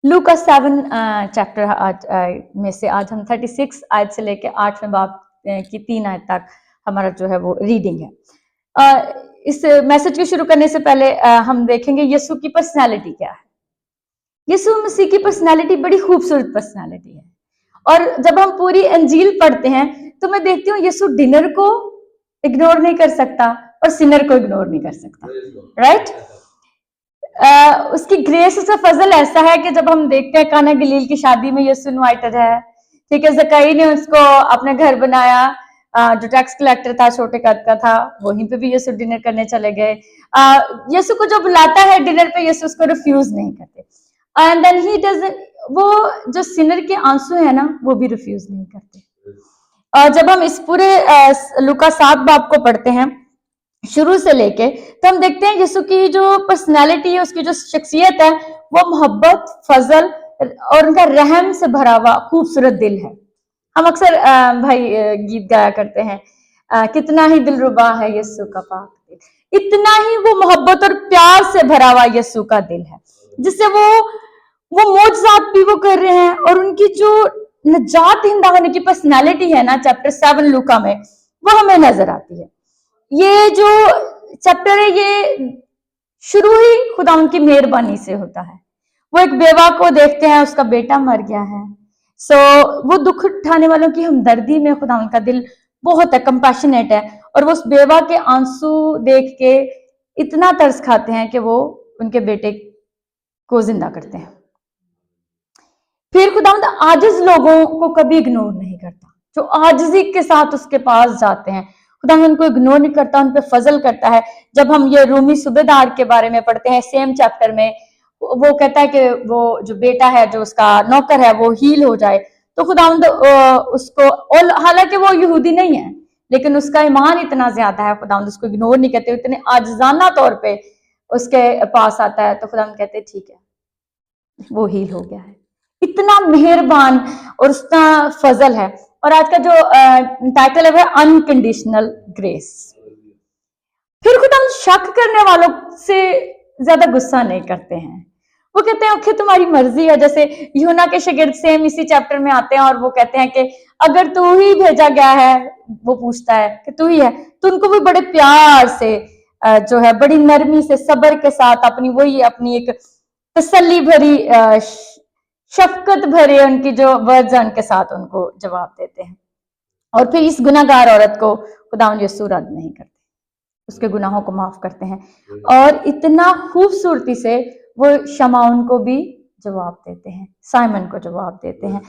लूका 7 chapter में से आज हम 36 आयत से लेकर 8वें बाब की 3 आयत तक हमारा जो है वो रीडिंग है। इस मैसेज को शुरू करने से पहले हम देखेंगे यीशु की पर्सनालिटी क्या है। यीशु मसीह की पर्सनालिटी बड़ी खूबसूरत पर्सनालिटी है, और जब हम पूरी अंजील पढ़ते हैं तो मैं देखती हूँ यीशु डिनर को इग्नोर नहीं कर सकता और सिनर को इग्नोर नहीं कर सकता, राइट? उसकी ग्रेस, उसका फजल ऐसा है कि जब हम देखते हैं काना गलील की शादी में यीशु इनवाइटेड है, ठीक है, जकई ने उसको अपने घर बनाया, जो टैक्स कलेक्टर था, छोटे कद का था, वहीं पे भी यीशु डिनर करने चले गए। यीशु को जो बुलाता है डिनर पे, यीशु उसको रिफ्यूज नहीं करते, एंड देन ही डजंट, वो जो सिनर के आंसू है ना, वो भी रिफ्यूज नहीं करते। जब हम इस पूरे लूका 7 बाब को पढ़ते हैं शुरू से लेके, तो हम देखते हैं यीशु की जो पर्सनालिटी है, उसकी जो शख्सियत है, वो मोहब्बत, फजल और उनका रहम से भरा हुआ खूबसूरत दिल है। हम अक्सर भाई गीत गाया करते हैं, कितना ही दिलरुबा है यीशु का पाक दिल, इतना ही वो मोहब्बत और प्यार से भरा हुआ यीशु का दिल है, जिससे वो मौजज़ात भी वो कर रहे हैं, और उनकी जो नजात हिंदा होने की पर्सनालिटी है ना, चैप्टर 7 लूका में, वो हमें नजर आती है। ये जो चैप्टर है, ये शुरू ही खुदा उनकी मेहरबानी से होता है। वो एक बेवा को देखते हैं, उसका बेटा मर गया है, सो वो दुख उठाने वालों की हमदर्दी में खुदा उनका दिल बहुत है, कंपैशनेट है, और वो उस बेवा के आंसू देख के इतना तरस खाते हैं कि वो उनके बेटे को जिंदा करते हैं। फिर खुदावंद आजिज लोगों को कभी इग्नोर नहीं करता, जो आजिजी के साथ उसके पास जाते हैं, खुदावंद उनको इग्नोर नहीं करता, उन पे फजल करता है। जब हम ये रूमी सूबेदार के बारे में पढ़ते हैं सेम चैप्टर में, वो कहता है कि वो जो बेटा है, जो उसका नौकर है, वो हील हो जाए, तो खुदावंद उसको, और हालांकि वो यहूदी नहीं है, लेकिन उसका ईमान इतना ज्यादा है, खुदावंद उसको इग्नोर नहीं करते, इतने आजिजाना तौर पे उसके पास आता है, तो खुदावंद कहते ठीक है, वो हील हो गया है। इतना मेहरबान और उसका फजल है। और आज का जो टाइटल है वो अनकंडीशनल ग्रेस। फिर खुद हम शक करने वालों से ज्यादा गुस्सा नहीं करते हैं, वो कहते हैं ओके तुम्हारी मर्जी है। जैसे यूहन्ना के शागिर्द सेम इसी चैप्टर में आते हैं और वो कहते हैं कि अगर तू ही भेजा गया है, वो पूछता है कि तू ही है, तो उनको भी बड़े प्यार से जो है, बड़ी नरमी से, सब्र के साथ अपनी एक तसल्ली भरी, शफकत भरे उनकी जो वर्ड्स है, उनके साथ उनको जवाब देते हैं। और फिर इस गुनाहगार औरत को खुदावंद यीशु रद्द नहीं करते, उसके गुनाहों को माफ करते हैं, और इतना खूबसूरती से वो शमाउन को भी जवाब देते हैं, साइमन को जवाब देते हैं,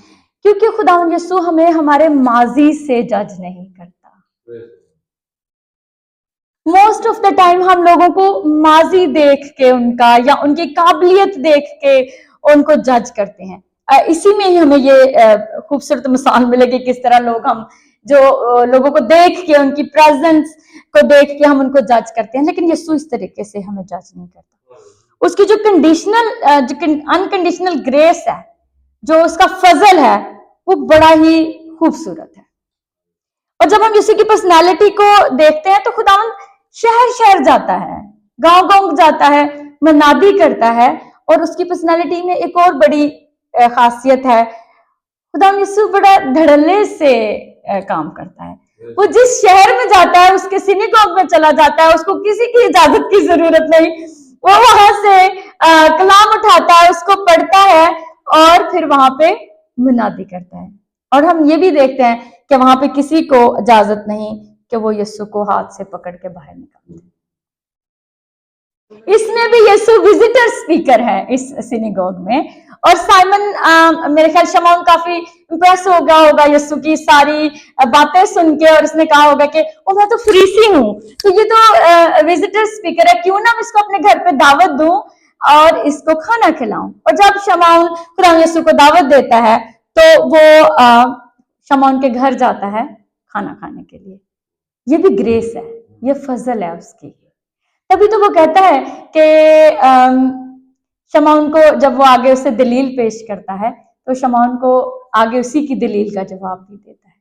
क्योंकि खुदावंद यीशु हमें हमारे माजी से जज नहीं करता। मोस्ट ऑफ द टाइम हम लोगों को माजी देख के उनका, या उनकी काबिलियत देख के उनको जज करते हैं। इसी में ही हमें ये खूबसूरत मिसाल मिलेगी किस तरह हम जो लोगों को देख के, उनकी प्रेजेंस को देख के हम उनको जज करते हैं, लेकिन यीशु इस तरीके से हमें जज नहीं करता। उसकी जो अनकंडीशनल ग्रेस है, जो उसका फजल है, वो बड़ा ही खूबसूरत है। और जब हम यीशु की पर्सनालिटी को देखते हैं तो खुदावंद शहर शहर जाता है, गांव गांव जाता है, मनादी करता है, और उसकी पर्सनालिटी में एक और बड़ी खासियत है, खुदावंद यीशु बड़ा धड़ल्ले से काम करता है। वो जिस शहर में जाता है, उसके सिनेगॉग में चला जाता है, उसको किसी की इजाजत की जरूरत नहीं, वो वहां से कलाम उठाता है, उसको पढ़ता है, और फिर वहां पे मुनादी करता है। और हम ये भी देखते हैं कि वहां पे किसी को इजाजत नहीं कि वो यीशु को हाथ से पकड़ के बाहर निकाले। इसमें भी यीशु विजिटर स्पीकर है इस सिनेगॉग में, और साइमन मेरे ख्याल शमौन काफी इंप्रेस हो गया होगा यीशु की सारी बातें सुन के, और उसने कहा होगा कि ओ मैं तो फरीसी हूँ, तो ये तो विजिटर स्पीकर है, क्यों ना मैं इसको अपने घर पे दावत दूं और इसको खाना खिलाऊं। और जब शमौन खुदा यीशु को दावत देता है, तो वो शमौन के घर जाता है खाना खाने के लिए। ये भी ग्रेस है, ये फजल है उसकी। तभी तो वो कहता है कि शमौन को, जब वो आगे उससे दलील पेश करता है, तो शमौन को आगे उसी की दलील का जवाब भी देता है।